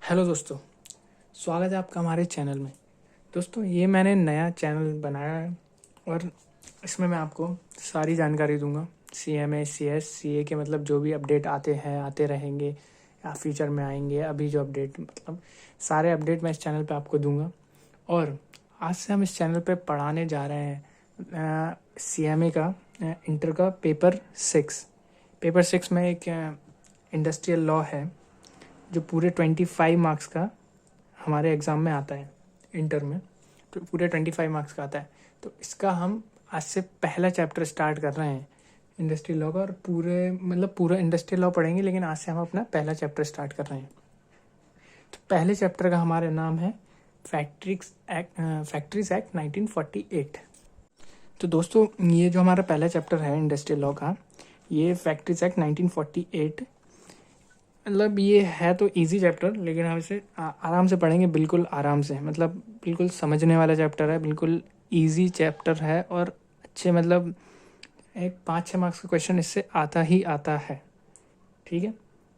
Hello दोस्तों, स्वागत है आपका हमारे चैनल में। दोस्तों, ये मैंने नया चैनल बनाया है और इसमें मैं आपको सारी जानकारी दूंगा। CMA, CS, CA के मतलब जो भी अपडेट आते हैं, आते रहेंगे या फ्यूचर में आएंगे, अभी जो अपडेट मतलब सारे अपडेट मैं इस चैनल पे आपको दूंगा। और आज से हम इस चैनल पे पढ़ाने जा रहे हैं CMA का इंटर का पेपर 6 में एक इंडस्ट्रियल लॉ है जो पूरे 25 मार्क्स का हमारे एग्ज़ाम में आता है। इंटर में तो पूरे 25 मार्क्स का आता है। तो इसका हम आज से पहला चैप्टर स्टार्ट कर रहे हैं इंडस्ट्रियल लॉ का, और पूरा इंडस्ट्रियल लॉ पढ़ेंगे, लेकिन आज से हम अपना पहला चैप्टर स्टार्ट कर रहे हैं। तो पहले चैप्टर का हमारा नाम है फैक्ट्रीज एक्ट 1948। तो दोस्तों, ये जो हमारा पहला चैप्टर है इंडस्ट्रियल लॉ का, ये फैक्ट्रीज एक्ट 1948, मतलब ये है तो इजी चैप्टर, लेकिन हम इसे आराम से पढ़ेंगे, बिल्कुल आराम से, मतलब बिल्कुल समझने वाला चैप्टर है, बिल्कुल इजी चैप्टर है। और अच्छे मतलब एक 5-6 मार्क्स का क्वेश्चन इससे आता ही आता है। ठीक है,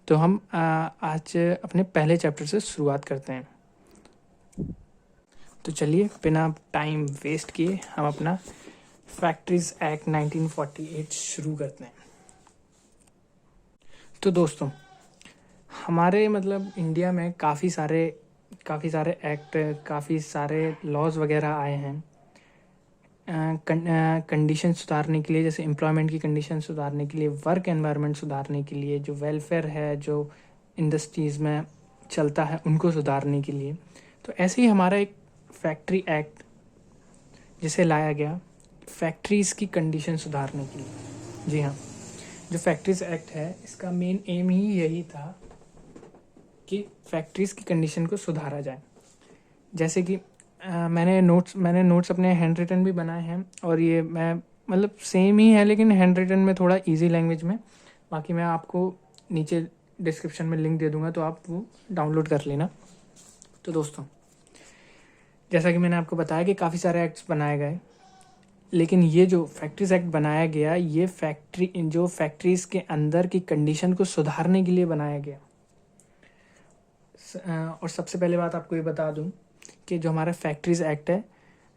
तो हम आज अपने पहले चैप्टर से शुरुआत करते हैं। तो चलिए बिना टाइम वेस्ट किए हम अपना फैक्ट्रीज एक्ट 1948 शुरू करते हैं। तो दोस्तों, हमारे मतलब इंडिया में काफ़ी सारे एक्ट, काफ़ी सारे लॉज वगैरह आए हैं कंडीशन सुधारने के लिए, जैसे एम्प्लॉयमेंट की कंडीशन सुधारने के लिए, वर्क एनवायरनमेंट सुधारने के लिए, जो वेलफेयर है जो इंडस्ट्रीज़ में चलता है उनको सुधारने के लिए। तो ऐसे ही हमारा एक फैक्ट्री एक्ट जिसे लाया गया फैक्ट्रीज़ की कंडीशन सुधारने के लिए। जी हाँ, जो फैक्ट्रीज एक्ट है इसका मेन एम ही यही था कि फैक्ट्रीज़ की कंडीशन को सुधारा जाए। जैसे कि मैंने नोट्स अपने हैंड रिटन भी बनाए हैं, और ये मैं मतलब सेम ही है लेकिन हैंड रिटन में थोड़ा इजी लैंग्वेज में। बाकी मैं आपको नीचे डिस्क्रिप्शन में लिंक दे दूंगा, तो आप वो डाउनलोड कर लेना। तो दोस्तों, जैसा कि मैंने आपको बताया कि काफ़ी सारे एक्ट्स बनाए गए, लेकिन ये जो फैक्ट्रीज एक्ट बनाया गया, ये फैक्ट्रीज़ के अंदर की कंडीशन को सुधारने के लिए बनाया गया। और सबसे पहले बात आपको ये बता दूं कि जो हमारा फैक्ट्रीज एक्ट है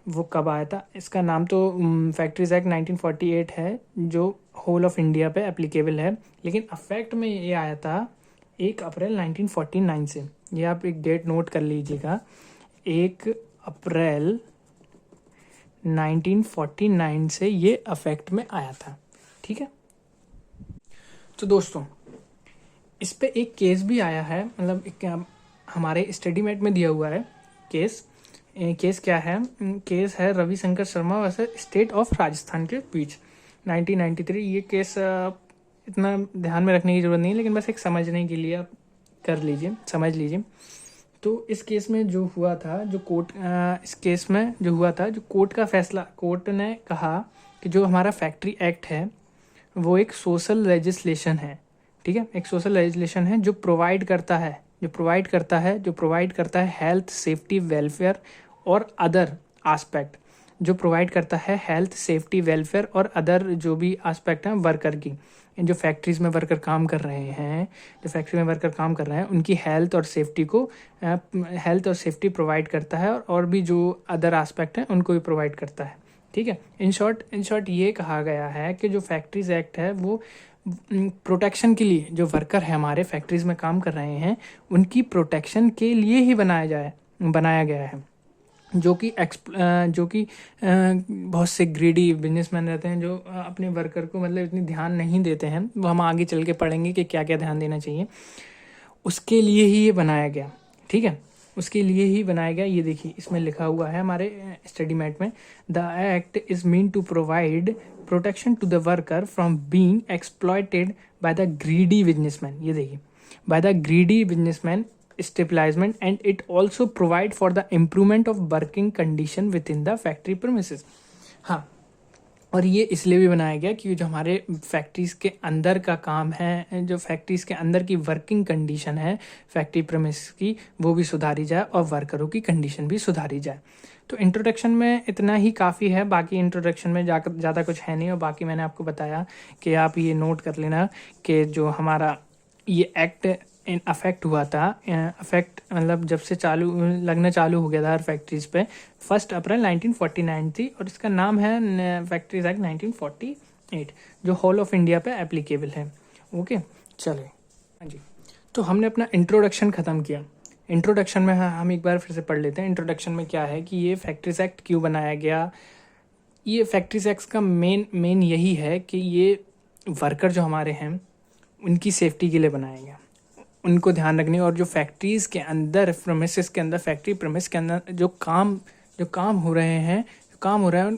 वो कब आया था। इसका नाम तो फैक्ट्रीज एक्ट 1948 है, जो होल ऑफ इंडिया पे एप्लीकेबल है, लेकिन अफेक्ट में ये आया था 1 अप्रैल 1949 से। ये आप एक डेट नोट कर लीजिएगा, 1 अप्रैल 1949 से ये अफेक्ट में आया था। ठीक है, तो दोस्तों इस पे एक केस भी आया है, मतलब एक हमारे स्टडीमेट में दिया हुआ है केस क्या है? केस है Ravishankar Sharma versus state of Rajasthan के बीच 1993। ये केस इतना ध्यान में रखने की जरूरत नहीं है, लेकिन बस एक समझने के लिए आप समझ लीजिए। तो इस केस में जो हुआ था, जो कोर्ट का फैसला, कोर्ट ने कहा कि जो हमारा फैक्ट्री एक्ट है वो एक सोशल लेजिस्लेशन है। ठीक है, एक सोशल लेजिस्लेशन है जो प्रोवाइड करता है हेल्थ, सेफ्टी, वेलफेयर और अदर आस्पेक्ट, जो भी आस्पेक्ट हैं वर्कर की, जो फैक्ट्रीज में वर्कर काम कर रहे हैं उनकी हेल्थ और सेफ्टी प्रोवाइड करता है, और भी जो अदर आस्पेक्ट हैं उनको भी प्रोवाइड करता है। ठीक है, इन शॉर्ट ये कहा गया है कि जो फैक्ट्रीज एक्ट है वो प्रोटेक्शन के लिए, जो वर्कर है हमारे फैक्ट्रीज में काम कर रहे हैं उनकी प्रोटेक्शन के लिए ही बनाया गया है। जो कि बहुत से ग्रीडी बिजनेसमैन रहते हैं जो अपने वर्कर को मतलब इतनी ध्यान नहीं देते हैं, वो हम आगे चल के पढ़ेंगे कि क्या क्या ध्यान देना चाहिए, उसके लिए ही ये बनाया गया। ठीक है, उसके लिए ही बनाया गया। ये देखिए इसमें लिखा हुआ है हमारे स्टडी मैट में, the act is mean to provide protection to the worker from being exploited by the greedy businessman. ये देखिए, by the greedy businessman establishment, and it also provide for the improvement of working condition within the factory premises. हाँ, और ये इसलिए भी बनाया गया कि जो हमारे फैक्ट्रीज़ के अंदर का काम है, जो फैक्ट्रीज़ के अंदर की वर्किंग कंडीशन है फैक्ट्री प्रेमिस की, वो भी सुधारी जाए और वर्करों की कंडीशन भी सुधारी जाए। तो इंट्रोडक्शन में इतना ही काफ़ी है, बाकी इंट्रोडक्शन में ज़्यादा कुछ है नहीं। और बाकी मैंने आपको बताया कि आप ये नोट कर लेना कि जो हमारा ये एक्ट अफेक्ट हुआ था, अफेक्ट मतलब जब से लगना चालू हो गया था हर फैक्ट्रीज पे 1 अप्रैल 1949 थी, और इसका नाम है फैक्ट्रीज एक्ट 1948 जो होल ऑफ इंडिया पे एप्लीकेबल है। ओके चले हाँ जी, तो हमने अपना इंट्रोडक्शन ख़त्म किया। इंट्रोडक्शन में हम एक बार फिर से पढ़ लेते हैं। इंट्रोडक्शन में क्या है कि ये फैक्ट्रीज एक्ट क्यों बनाया गया। ये फैक्ट्रीज एक्ट का मेन यही है कि ये वर्कर जो हमारे हैं उनकी सेफ्टी के लिए बनाया गया, उनको ध्यान रखने, और जो फैक्ट्रीज़ के अंदर प्रेमिसेस के अंदर फैक्ट्री प्रेमिस के अंदर जो काम हो रहे हैं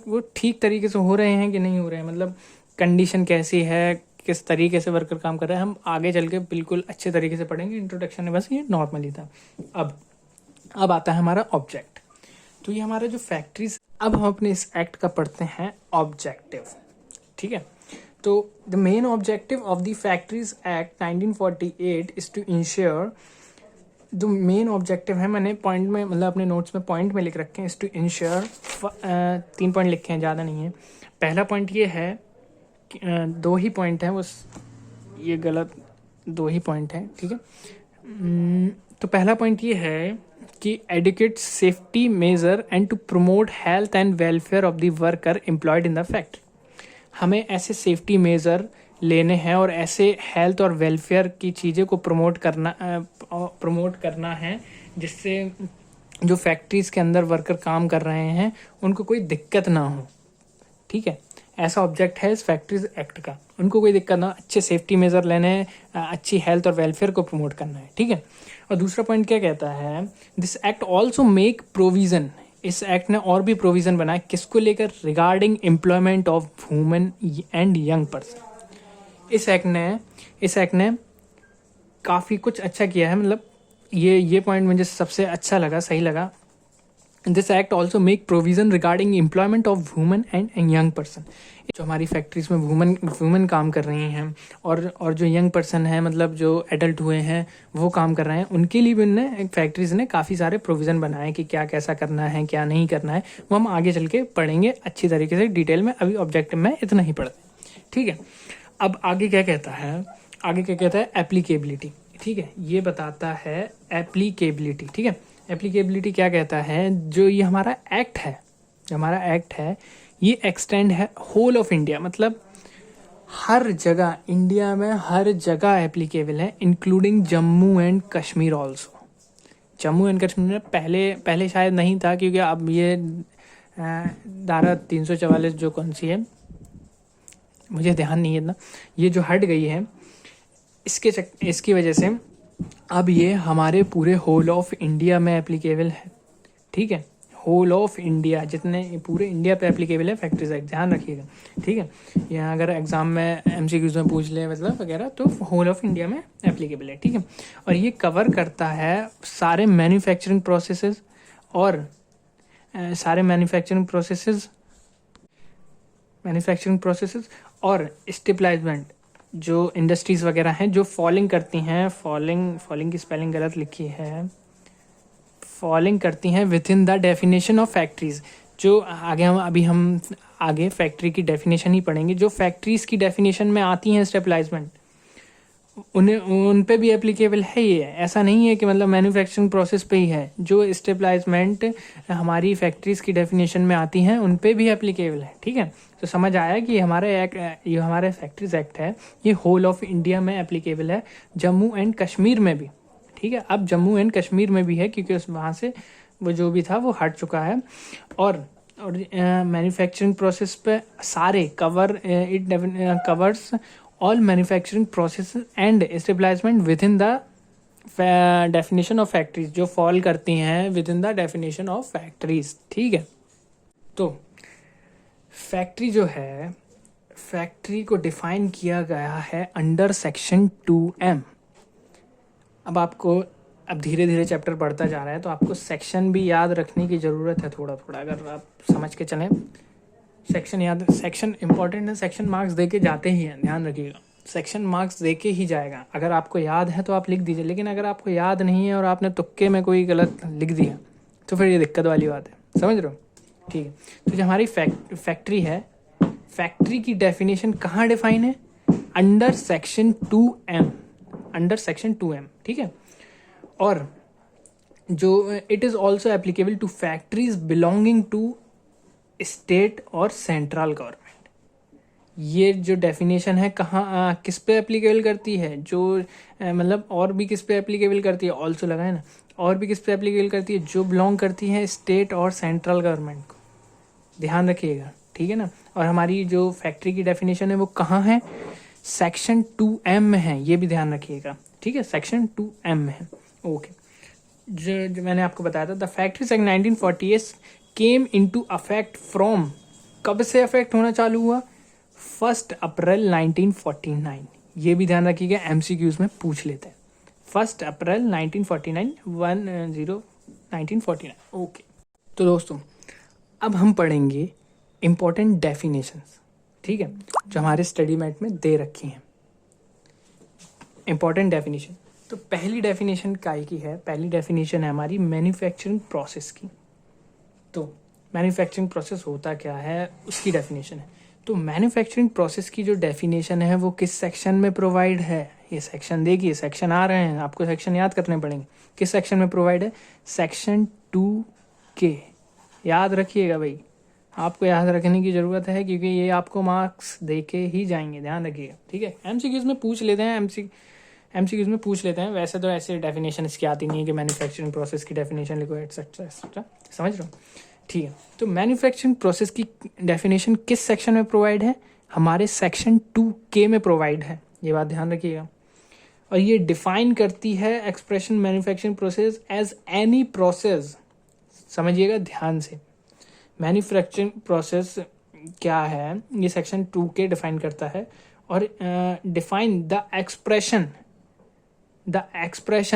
वो ठीक तरीके से हो रहे हैं कि नहीं हो रहे हैं, मतलब कंडीशन कैसी है, किस तरीके से वर्कर काम कर रहे हैं, हम आगे चल के बिल्कुल अच्छे तरीके से पढ़ेंगे। इंट्रोडक्शन में बस ये नॉर्मली था। अब आता है हमारा ऑब्जेक्ट। तो ये हमारा जो फैक्ट्रीज, अब हम अपने इस एक्ट का पढ़ते हैं ऑब्जेक्टिव। ठीक है, तो the main objective of the factories act 1948 is to ensure, जो मेन ऑब्जेक्टिव है मैंने पॉइंट में मतलब अपने नोट्स में पॉइंट में लिख रखे हैं, इज टू इंश्योर 3 पॉइंट लिखे हैं, ज़्यादा नहीं है। पहला पॉइंट ये है, 2 ही पॉइंट है, बस ये गलत 2 ही पॉइंट है। ठीक है, तो पहला पॉइंट ये है कि educate safety measure and to promote health and welfare of the worker employed in the factory. हमें ऐसे सेफ्टी मेजर लेने हैं और ऐसे हेल्थ और वेलफेयर की चीज़ें को प्रमोट करना है जिससे जो फैक्ट्रीज़ के अंदर वर्कर काम कर रहे हैं उनको कोई दिक्कत ना हो। ठीक है, ऐसा ऑब्जेक्ट है इस फैक्ट्रीज एक्ट का, उनको कोई दिक्कत ना, अच्छे सेफ्टी मेजर लेने हैं, अच्छी हेल्थ और वेलफेयर को प्रमोट करना है। ठीक है, और दूसरा पॉइंट क्या कहता है, this act also make provision, इस एक्ट ने और भी प्रोविज़न बनाया किसको लेकर, regarding employment of women and young person. इस एक्ट ने काफ़ी कुछ अच्छा किया है, मतलब ये पॉइंट मुझे सबसे अच्छा लगा, सही लगा। This act also make provision regarding employment of women and young person. जो हमारी फैक्ट्रीज में वुमेन काम कर रही हैं और जो यंग पर्सन है, मतलब जो एडल्ट हुए हैं वो काम कर रहे हैं, उनके लिए भी उनने फैक्ट्रीज ने काफ़ी सारे प्रोविज़न बनाए कि क्या कैसा करना है क्या नहीं करना है, वो हम आगे चल के पढ़ेंगे अच्छी तरीके से डिटेल में। अभी ऑब्जेक्टिव में इतना ही पढ़ते। ठीक है, अब आगे क्या कहता है, एप्लीकेबिलिटी। ठीक है, ये बताता है एप्लीकेबिलिटी। ठीक है, एप्लीकेबिलिटी क्या कहता है, जो ये हमारा एक्ट है ये एक्सटेंड है होल ऑफ इंडिया, मतलब हर जगह इंडिया में हर जगह एप्लीकेबल है, including Jammu and Kashmir also. Jammu and Kashmir में पहले शायद नहीं था, क्योंकि अब ये धारा 344 जो कौन सी है मुझे ध्यान नहीं है इतना, ये जो हट गई है इसकी वजह से अब ये हमारे पूरे होल ऑफ इंडिया में एप्लीकेबल है। ठीक है, होल ऑफ इंडिया, जितने पूरे इंडिया पे एप्लीकेबल है फैक्ट्रीज एक्ट, ध्यान रखिएगा। ठीक है, यहाँ अगर एग्जाम में MCQs में पूछ ले मतलब वगैरह, तो होल ऑफ इंडिया में एप्लीकेबल है। ठीक है, और ये कवर करता है सारे मैन्युफैक्चरिंग प्रोसेसेस और स्टेबलाइजमेंट, जो इंडस्ट्रीज़ वगैरह हैं जो फॉलिंग करती हैं, फॉलिंग की स्पेलिंग गलत लिखी है, फॉलिंग करती हैं with in the definition of factories. जो हम आगे फैक्ट्री की डेफिनेशन ही पढ़ेंगे, जो फैक्ट्रीज़ की डेफिनेशन में आती हैं स्टेबलाइजमेंट, उन पे भी एप्लीकेबल है ये। ऐसा नहीं है कि मतलब मैन्युफैक्चरिंग प्रोसेस पे ही है, जो स्टेबलाइजमेंट हमारी फैक्ट्रीज़ की डेफिनेशन में आती हैं उन पे भी एप्लीकेबल है। ठीक है, तो समझ आया कि ये हमारे फैक्ट्रीज एक्ट है, ये होल ऑफ इंडिया में एप्लीकेबल है, जम्मू एंड कश्मीर में भी। ठीक है, अब जम्मू एंड कश्मीर में भी है क्योंकि वहाँ से वो जो भी था वो हट चुका है। और मैन्युफैक्चरिंग प्रोसेस पे सारे covers all manufacturing process and establishment with in the definition of factories, जो फॉल करती हैं with in the definition of factories. ठीक है, तो फैक्ट्री जो है, फैक्ट्री को डिफाइन किया गया है अंडर सेक्शन 2M। अब धीरे धीरे चैप्टर बढ़ता जा रहा है, तो आपको सेक्शन भी याद रखने की ज़रूरत है थोड़ा थोड़ा, अगर आप समझ के चलें। सेक्शन इंपॉर्टेंट है, सेक्शन मार्क्स दे के जाते ही हैं, ध्यान रखिएगा, सेक्शन मार्क्स दे के ही जाएगा। अगर आपको याद है तो आप लिख दीजिए, लेकिन अगर आपको याद नहीं है और आपने तुक्के में कोई गलत लिख दिया तो फिर ये दिक्कत वाली बात है, समझ रहे हो। ठीक है, तो जो हमारी फैक्ट्री है, फैक्ट्री की डेफिनेशन कहाँ डिफाइन है, under section 2M। Under section 2M, ठीक है। और जो it is also applicable to factories belonging to state और सेंट्रल गवर्नमेंट। ये जो डेफिनेशन है कहाँ किस पे एप्लीकेबल करती है, जो मतलब और भी किस पे एप्लीकेबल करती है, ऑल्सो लगा है ना, और भी किस पे एप्लीकेबल करती है, जो बिलोंग करती है स्टेट और सेंट्रल गवर्नमेंट को, ध्यान रखिएगा, ठीक है ना। और हमारी जो फैक्ट्री की डेफिनेशन है वो कहाँ है, सेक्शन 2M में है, ये भी ध्यान रखिएगा, ठीक है, सेक्शन 2M में है। ओके, जो मैंने आपको बताया था, the factory act 1948 came into affect from, कब से अफेक्ट होना चालू हुआ, 1 अप्रैल 1949। ये भी ध्यान रखिएगा, MCQs में पूछ लेते हैं, 1 अप्रैल 1949, 1949। ओके, तो दोस्तों अब हम पढ़ेंगे इम्पोर्टेंट डेफिनेशंस, ठीक है, जो हमारे स्टडी मैट में दे रखी हैं। इम्पोर्टेंट डेफिनेशन, तो पहली डेफिनेशन काय की है, पहली डेफिनेशन है हमारी मैन्युफैक्चरिंग प्रोसेस की। तो मैन्युफैक्चरिंग प्रोसेस होता क्या है, उसकी डेफिनेशन है। तो मैन्युफैक्चरिंग प्रोसेस की जो डेफिनेशन है वो किस सेक्शन में प्रोवाइड है, ये सेक्शन देखिए, सेक्शन आ रहे हैं, आपको सेक्शन याद करने पड़ेंगे। किस सेक्शन में प्रोवाइड है, सेक्शन 2K, याद रखिएगा भाई, आपको याद रखने की ज़रूरत है क्योंकि ये आपको मार्क्स दे के ही जाएंगे, ध्यान रखिएगा, ठीक है। MCQs में पूछ लेते हैं, MCQs में पूछ लेते हैं, वैसे तो ऐसे डेफिनेशन इसकी आती नहीं है कि मैन्युफैक्चरिंग प्रोसेस की डेफिनेशन लिखो एटसेट्रा एटसेट्रा, समझ रहे हो, ठीक है। तो मैन्युफैक्चरिंग प्रोसेस की डेफिनेशन किस सेक्शन में प्रोवाइड है, हमारे सेक्शन 2K में प्रोवाइड है, ये बात ध्यान रखिएगा। और ये डिफाइन करती है expression manufacturing process as any process, समझिएगा ध्यान से, मैन्युफैक्चरिंग प्रोसेस क्या है, ये सेक्शन 2K डिफाइन करता है। और define the expression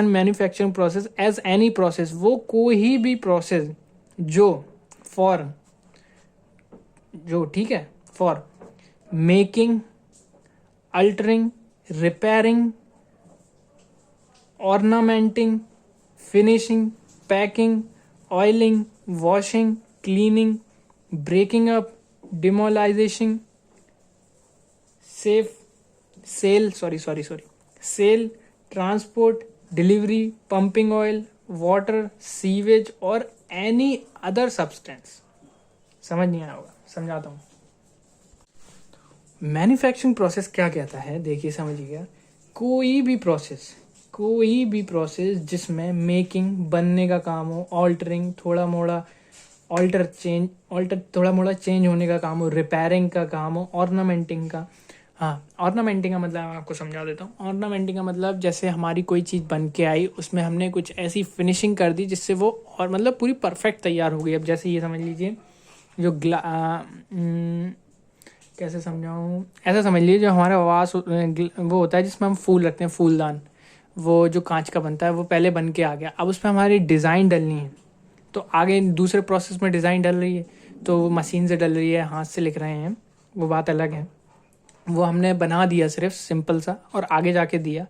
manufacturing process as any process, वो कोई भी प्रोसेस जो ठीक है, for making, altering, repairing, ornamenting, finishing, packing, oiling, washing, cleaning, breaking up, demolition, sale, transport, delivery, pumping oil, water, sewage और एनी अदर सब्सटेंस। समझ नहीं आया होगा, समझाता हूँ। मैन्युफैक्चरिंग प्रोसेस क्या कहता है, देखिए समझिएगा, कोई भी प्रोसेस जिसमें मेकिंग, बनने का काम हो, ऑल्टरिंग, थोड़ा मोड़ा चेंज होने का काम हो, रिपेयरिंग का काम हो, ऑर्नामेंटिंग का, हाँ ऑर्नामेंटिंग का मतलब मैं आपको समझा देता हूँ। ऑर्नामेंटिंग का मतलब जैसे हमारी कोई चीज़ बन के आई, उसमें हमने कुछ ऐसी फिनिशिंग कर दी जिससे वो और मतलब पूरी परफेक्ट तैयार हो गई। अब जैसे ये समझ लीजिए, जो कैसे समझाऊँ, ऐसा समझ लीजिए जो हमारा वास वो होता है जिसमें हम फूल रखते हैं, फूलदान, वो जो कांच का बनता है, वो पहले बन के आ गया, अब उस पर हमारी डिज़ाइन डलनी है, तो आगे दूसरे प्रोसेस में डिज़ाइन डल रही है, तो वो मशीन से डल रही है, हाथ से लिख रहे हैं, वो बात अलग है। वो हमने बना दिया सिर्फ सिंपल सा और आगे जाके दिया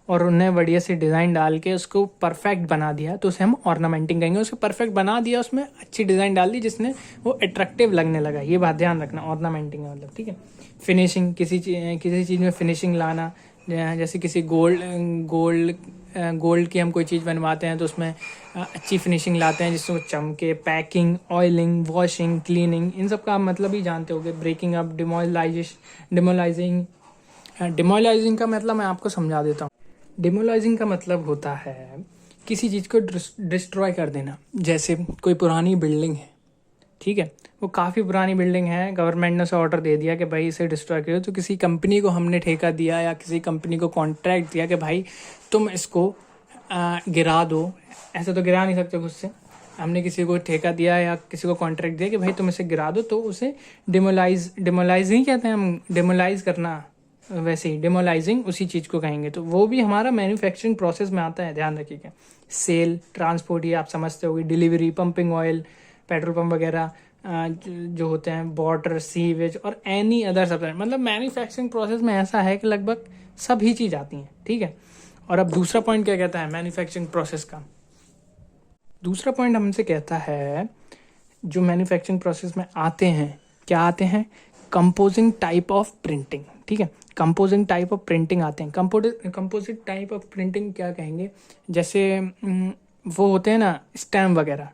और उन्हें बढ़िया से डिज़ाइन डाल के उसको परफेक्ट बना दिया, तो उसे हम ऑर्नामेंटिंग कहेंगे। उसको परफेक्ट बना दिया, उसमें अच्छी डिज़ाइन डाल दी जिसने वो अट्रैक्टिव लगने लगा, ये बात ध्यान रखना, ऑर्नामेंटिंग का मतलब, ठीक है। फिनिशिंग, किसी चीज़ में फिनिशिंग लाना, जैसे किसी गोल्ड की हम कोई चीज़ बनवाते हैं तो उसमें अच्छी फिनिशिंग लाते हैं जिससे वो चमके। पैकिंग, ऑयलिंग, वॉशिंग, क्लीनिंग, इन सब का मतलब ही जानते होगे। ब्रेकिंग अप, डिमोलाइजिंग का मतलब मैं आपको समझा देता हूँ। डिमोलाइजिंग का मतलब होता है किसी चीज़ को डिस्ट्रॉय कर देना। जैसे कोई पुरानी बिल्डिंग है, ठीक है, वो काफ़ी पुरानी बिल्डिंग है, गवर्नमेंट ने उसे ऑर्डर दे दिया कि भाई इसे डिस्ट्रॉय करो, तो किसी कंपनी को हमने ठेका दिया या किसी कंपनी को कॉन्ट्रैक्ट दिया कि भाई तुम इसको गिरा दो। ऐसे तो गिरा नहीं सकते खुद से, हमने किसी को ठेका दिया या किसी को कॉन्ट्रैक्ट दिया कि भाई तुम इसे गिरा दो, तो उसे डिमोलाइज नहीं कहते हैं हम, डिमोलाइज करना, वैसे ही डिमोलाइजिंग उसी चीज़ को कहेंगे। तो वो भी हमारा मैन्युफैक्चरिंग प्रोसेस में आता है, ध्यान रखिएगा। सेल, ट्रांसपोर्ट, ये आप समझते होगे, delivery, pumping oil, petrol pump वगैरह जो होते हैं, वाटर, सीवेज और एनी अदर सप्लाई, मतलब मैन्युफैक्चरिंग प्रोसेस में ऐसा है कि लगभग सभी चीज़ आती हैं, ठीक है। और अब दूसरा पॉइंट क्या कहता है मैन्युफैक्चरिंग प्रोसेस का, दूसरा पॉइंट हमसे कहता है जो मैन्युफैक्चरिंग प्रोसेस में आते हैं, क्या आते हैं, कंपोजिंग टाइप ऑफ प्रिंटिंग, ठीक ठीक है। कंपोजिंग टाइप ऑफ प्रिंटिंग आते हैं। कंपोजिट टाइप ऑफ प्रिंटिंग क्या कहेंगे, जैसे वो होते हैं ना स्टैम्प वगैरह,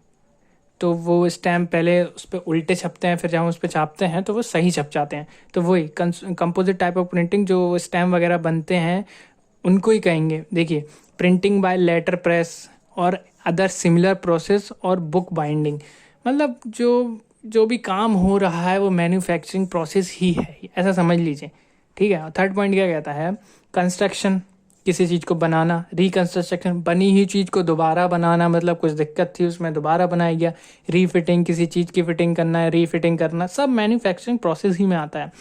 तो वो स्टैम्प पहले उस पर उल्टे छपते हैं, फिर जब हम उस पर छापते हैं तो वो सही छप जाते हैं, तो वही कंपोजिट टाइप ऑफ प्रिंटिंग जो स्टैम्प वगैरह बनते हैं उनको ही कहेंगे। देखिए, प्रिंटिंग बाय लेटर प्रेस और अदर सिमिलर प्रोसेस और बुक बाइंडिंग, मतलब जो भी काम हो रहा है वो मैन्युफैक्चरिंग प्रोसेस ही है, ऐसा समझ लीजिए, ठीक है। थर्ड पॉइंट क्या कहता है, कंस्ट्रक्शन, किसी चीज़ को बनाना, रिकंस्ट्रक्शन, बनी हुई चीज़ को दोबारा बनाना, मतलब कुछ दिक्कत थी उसमें दोबारा बनाया गया। रीफिटिंग, किसी चीज़ की फिटिंग करना है, रीफिटिंग करना, सब मैन्युफैक्चरिंग प्रोसेस ही में आता है।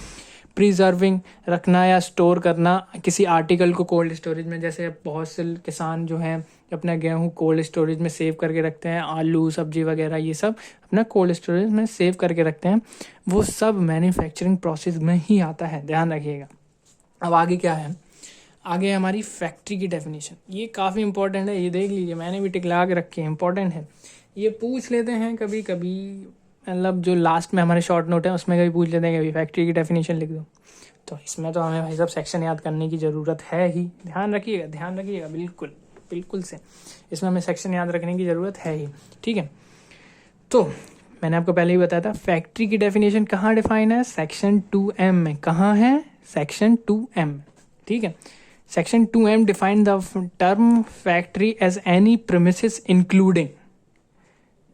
प्रिजर्विंग, रखना या स्टोर करना किसी आर्टिकल को कोल्ड स्टोरेज में, जैसे बहुत से किसान जो हैं अपना गेहूँ कोल्ड स्टोरेज में सेव करके रखते हैं, आलू सब्जी वगैरह ये सब अपना कोल्ड स्टोरेज में सेव करके रखते हैं, वो सब मैन्युफैक्चरिंग प्रोसेस में ही आता है, ध्यान रखिएगा। अब आगे क्या है, आगे हमारी फैक्ट्री की डेफिनेशन, ये काफ़ी इंपॉर्टेंट है, ये देख लीजिए, मैंने भी टिक लगा के रखी है, इंपॉर्टेंट है। ये पूछ लेते हैं कभी कभी, मतलब जो लास्ट में हमारे शॉर्ट नोट है उसमें कभी पूछ लेते हैं कभी फैक्ट्री की डेफिनेशन लिख दो, तो इसमें तो हमें भाई साहब सेक्शन याद करने की ज़रूरत है ही, ध्यान रखिएगा बिल्कुल बिल्कुल से, इसमें हमें सेक्शन याद रखने की ज़रूरत है ही, ठीक है। तो मैंने आपको पहले ही बताया था फैक्ट्री की डेफिनेशन कहाँ डिफाइन है, सेक्शन 2M में। कहाँ है, सेक्शन 2M, ठीक है। Section 2M define the term factory as any premises including,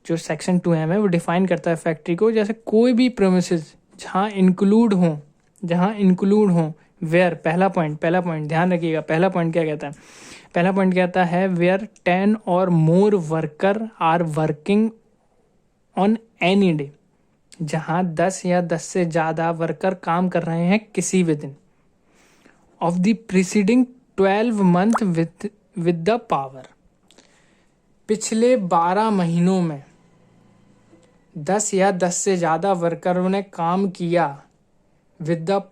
जो सेक्शन 2M है वो डिफाइन करता है फैक्ट्री को जैसे कोई भी प्रीमिसेस जहाँ इंक्लूड हो वेयर, पहला पॉइंट ध्यान रखिएगा, पहला पॉइंट क्या कहता है, पहला पॉइंट कहता है वेयर 10 और more worker are working on any day, जहाँ 10 या 10 से ज़्यादा वर्कर काम कर रहे हैं किसी भी दिन of the preceding 12 month with the power, पिछले 12 महीनों में 10 या 10 से ज़्यादा वर्करों ने काम किया विद द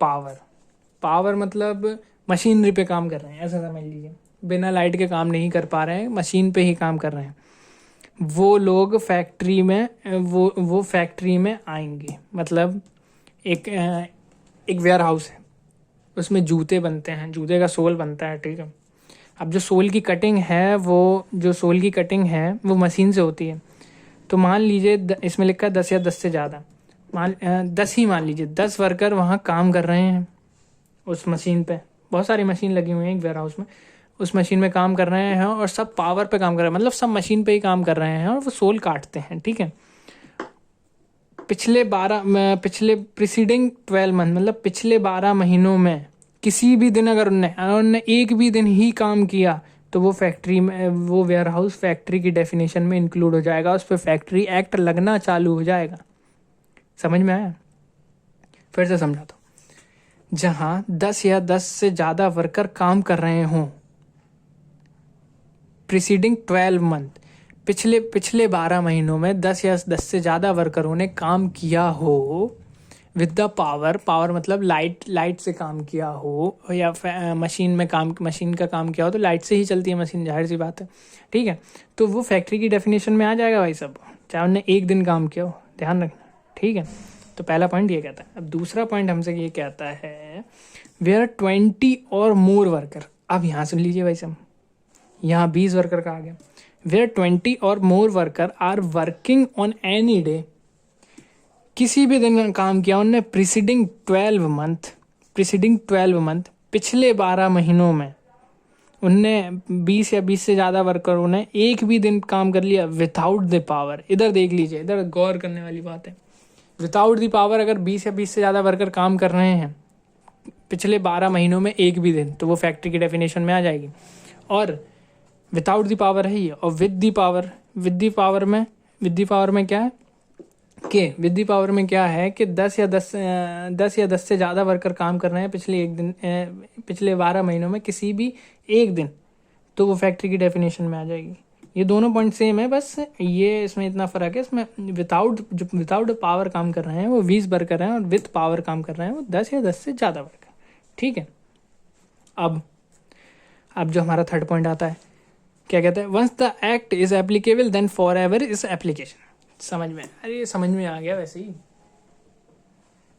पावर मतलब मशीनरी पे काम कर रहे हैं, ऐसा समझ लीजिए, बिना लाइट के काम नहीं कर पा रहे हैं, मशीन पे ही काम कर रहे हैं, वो लोग फैक्ट्री में वो फैक्ट्री में आएंगे। मतलब एक वेयर हाउस है, उसमें जूते बनते हैं, जूते का सोल बनता है, ठीक है। अब जो सोल की कटिंग है वो मशीन से होती है, तो मान लीजिए इसमें लिखा है 10 या 10 से ज़्यादा, 10 ही मान लीजिए, 10 वर्कर वहाँ काम कर रहे हैं उस मशीन पे, बहुत सारी मशीन लगी हुई हैं एक वेयर हाउस में, उस मशीन में काम कर रहे हैं और सब पावर पे काम कर रहे हैं, मतलब सब मशीन पे ही काम कर रहे हैं और वो सोल काटते हैं, ठीक है। पिछले प्रीसीडिंग 12 मंथ मतलब पिछले 12 महीनों में किसी भी दिन अगर उनने एक भी दिन ही काम किया तो वो फैक्ट्री में, वो वेयर हाउस फैक्ट्री की डेफिनेशन में इंक्लूड हो जाएगा, उस पर फैक्ट्री एक्ट लगना चालू हो जाएगा। समझ में आया, फिर से समझाता हूँ। जहाँ 10 या 10 से ज़्यादा वर्कर काम कर रहे हों प्रीसीडिंग 12 मंथ, पिछले 12 महीनों में 10 या 10 से ज़्यादा वर्करों ने काम किया हो विद द पावर मतलब लाइट से काम किया हो, या मशीन का काम किया हो, तो लाइट से ही चलती है मशीन, जाहिर सी बात है, ठीक है। तो वो फैक्ट्री की डेफिनेशन में आ जाएगा भाई सब, चाहे उन्होंने एक दिन काम किया हो, ध्यान रखना, ठीक है। तो पहला पॉइंट ये कहता है। अब दूसरा पॉइंट हमसे ये कहता है वेयर 20 और मोर वर्कर, अब यहाँ सुन लीजिए भाई साहब, यहाँ 20 वर्कर का आ गया, वेयर 20 और more worker are working on any day, किसी भी दिन काम किया उनने प्रीसीडिंग 12 मंथ पिछले 12 महीनों में उनने 20 या 20 से ज़्यादा वर्करों ने एक भी दिन काम कर लिया विदाउट द पावर, इधर देख लीजिए, इधर गौर करने वाली बात है, विदाउट द पावर अगर 20 या 20 से ज़्यादा वर्कर काम कर रहे हैं पिछले 12 महीनों में एक भी दिन, तो वो फैक्ट्री की डेफिनेशन में आ जाएगी। और विदाउट द पावर है ये, और विद द पावर में क्या है कि विद द पावर में क्या है कि 10 या 10 से ज़्यादा वर्कर काम कर रहे हैं पिछले 12 महीनों में किसी भी एक दिन, तो वो फैक्ट्री की डेफिनेशन में आ जाएगी। ये दोनों पॉइंट सेम है, बस ये इसमें इतना फ़र्क है, इसमें विदाउट पावर काम कर रहे हैं वो 20 वर्कर हैं और विद पावर काम कर रहे हैं वो 10 या 10 से ज़्यादा वर्कर, ठीक है। अब जो हमारा थर्ड पॉइंट आता है, क्या कहते हैं, once the act is applicable then forever is application. समझ में आ गया वैसे ही,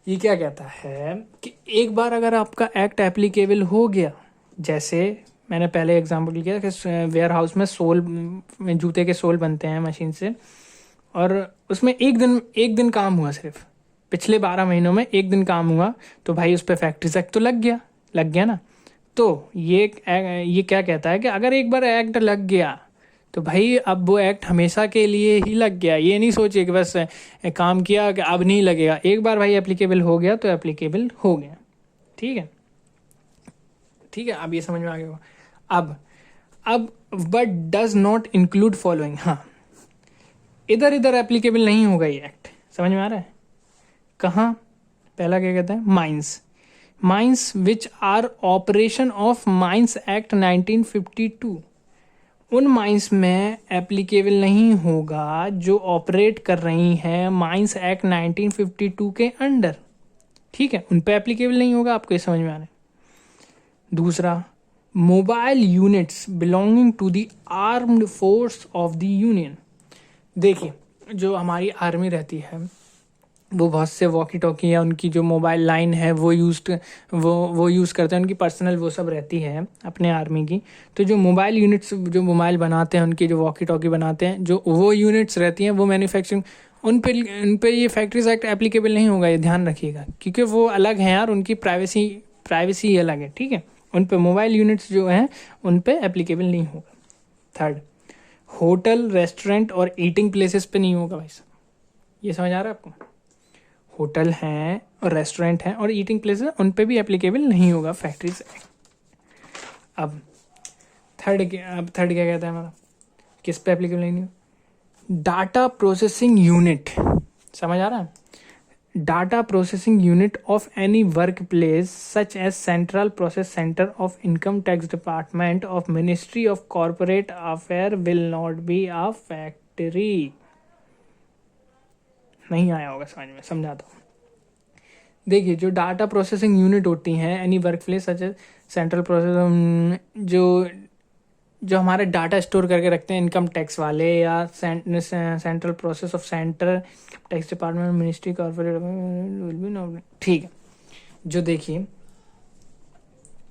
ये क्या कहता है कि एक बार अगर आपका एक्ट एप्लीकेबल हो गया, जैसे मैंने पहले एग्जांपल किया कि वेयर हाउस में सोल में जूते के सोल बनते हैं मशीन से, और उसमें एक दिन काम हुआ, सिर्फ पिछले 12 महीनों में एक दिन काम हुआ, तो भाई उस पर फैक्ट्रीज एक्ट तो लग गया ना। तो ये क्या कहता है कि अगर एक बार एक्ट लग गया तो भाई अब वो एक्ट हमेशा के लिए ही लग गया। ये नहीं सोचिए कि बस काम किया कि अब नहीं लगेगा, एक बार भाई एप्लीकेबल हो गया तो एप्लीकेबल हो गया। ठीक है, ठीक है, अब ये समझ में आ गया होगा। अब but does not include following, हाँ इधर एप्लीकेबल नहीं होगा ये एक्ट, समझ में आ रहा है। कहाँ, पहला क्या कहता है, mines which are operation of mines act 1952, उन माइंस में एप्लीकेबल नहीं होगा जो ऑपरेट कर रही हैं माइंस एक्ट 1952 के अंडर। ठीक है, उन पे एप्लीकेबल नहीं होगा, आपको ये समझ में आ रहा है। दूसरा, mobile units belonging to the armed force of the union. देखिए, जो हमारी आर्मी रहती है वो बहुत से वॉकी टॉकी या उनकी जो मोबाइल लाइन है वो यूज़ करते हैं, उनकी पर्सनल वो सब रहती है अपने आर्मी की। तो जो मोबाइल यूनिट्स जो मोबाइल बनाते हैं, उनकी जो वॉकी टॉकी बनाते हैं, जो वो यूनिट्स रहती हैं, वो मैन्युफैक्चरिंग, उन पे ये फैक्ट्रीज एक्ट एप्लीकेबल नहीं होगा, ये ध्यान रखिएगा, क्योंकि वो अलग हैं यार, उनकी प्राइवेसी अलग है। ठीक है, उन पे मोबाइल यूनिट्स जो हैं उन पे एप्लीकेबल नहीं होगा। थर्ड, होटल, रेस्टोरेंट और ईटिंग प्लेसेस पे नहीं होगा भाई साहब, ये समझ आ रहा है आपको। होटल हैं और रेस्टोरेंट हैं और ईटिंग प्लेसेस, उन पे भी एप्लीकेबल नहीं होगा फैक्ट्रीज एक्ट। अब थर्ड क्या कहता है हमारा, किस पे एप्लीकेबल नहीं होगा, डाटा प्रोसेसिंग यूनिट, समझ आ रहा है। Data processing unit of any work place such as central process centre of income tax department of ministry of corporate affair will not be a factory. नहीं आया होगा समझ में, समझाता हूँ। देखिए, जो डाटा प्रोसेसिंग यूनिट होती हैं any work place such as central process, जो हमारे डाटा स्टोर करके रखते हैं इनकम टैक्स वाले, या central process of centre tax department ministry corporate. ठीक है, जो देखिए,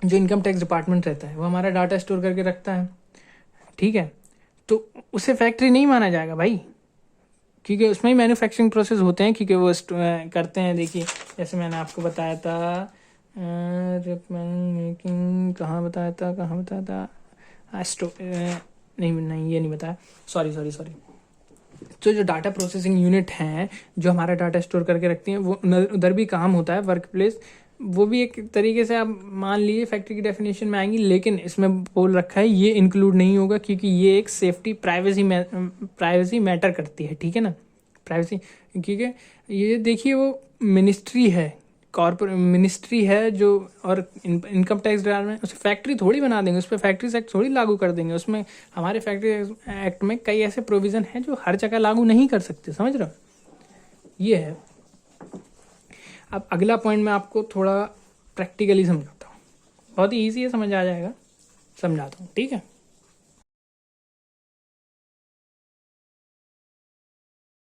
जो इनकम टैक्स डिपार्टमेंट रहता है वो हमारा डाटा स्टोर करके रखता है। ठीक है, तो उसे फैक्ट्री नहीं माना जाएगा भाई, क्योंकि उसमें ही मैन्युफैक्चरिंग प्रोसेस होते हैं, क्योंकि वो करते हैं। देखिए, जैसे मैंने आपको बताया था मेकिंग, कहाँ बताया था नहीं ये नहीं बताया, सॉरी। तो जो डाटा प्रोसेसिंग यूनिट हैं जो हमारा डाटा स्टोर करके रखती हैं, वो उधर भी काम होता है, वर्क प्लेस, वो भी एक तरीके से आप मान लीजिए फैक्ट्री की डेफिनेशन में आएंगी, लेकिन इसमें बोल रखा है ये इंक्लूड नहीं होगा, क्योंकि ये एक सेफ्टी प्राइवेसी मैटर करती है। ठीक है ना, प्राइवेसी, क्योंकि ये देखिए वो मिनिस्ट्री है, कॉर्पोरेट मिनिस्ट्री है जो, और इनकम टैक्स डिपार्टमेंट, उसे फैक्ट्री थोड़ी बना देंगे, उस पर फैक्ट्रीज एक्ट थोड़ी लागू कर देंगे। उसमें हमारे फैक्ट्री एक्ट में कई ऐसे प्रोविज़न हैं जो हर जगह लागू नहीं कर सकते, समझ रहे हो, ये है। अब अगला पॉइंट मैं आपको थोड़ा प्रैक्टिकली समझाता हूँ, बहुत ही ईजी है, समझ आ जाएगा, समझाता हूँ। ठीक है।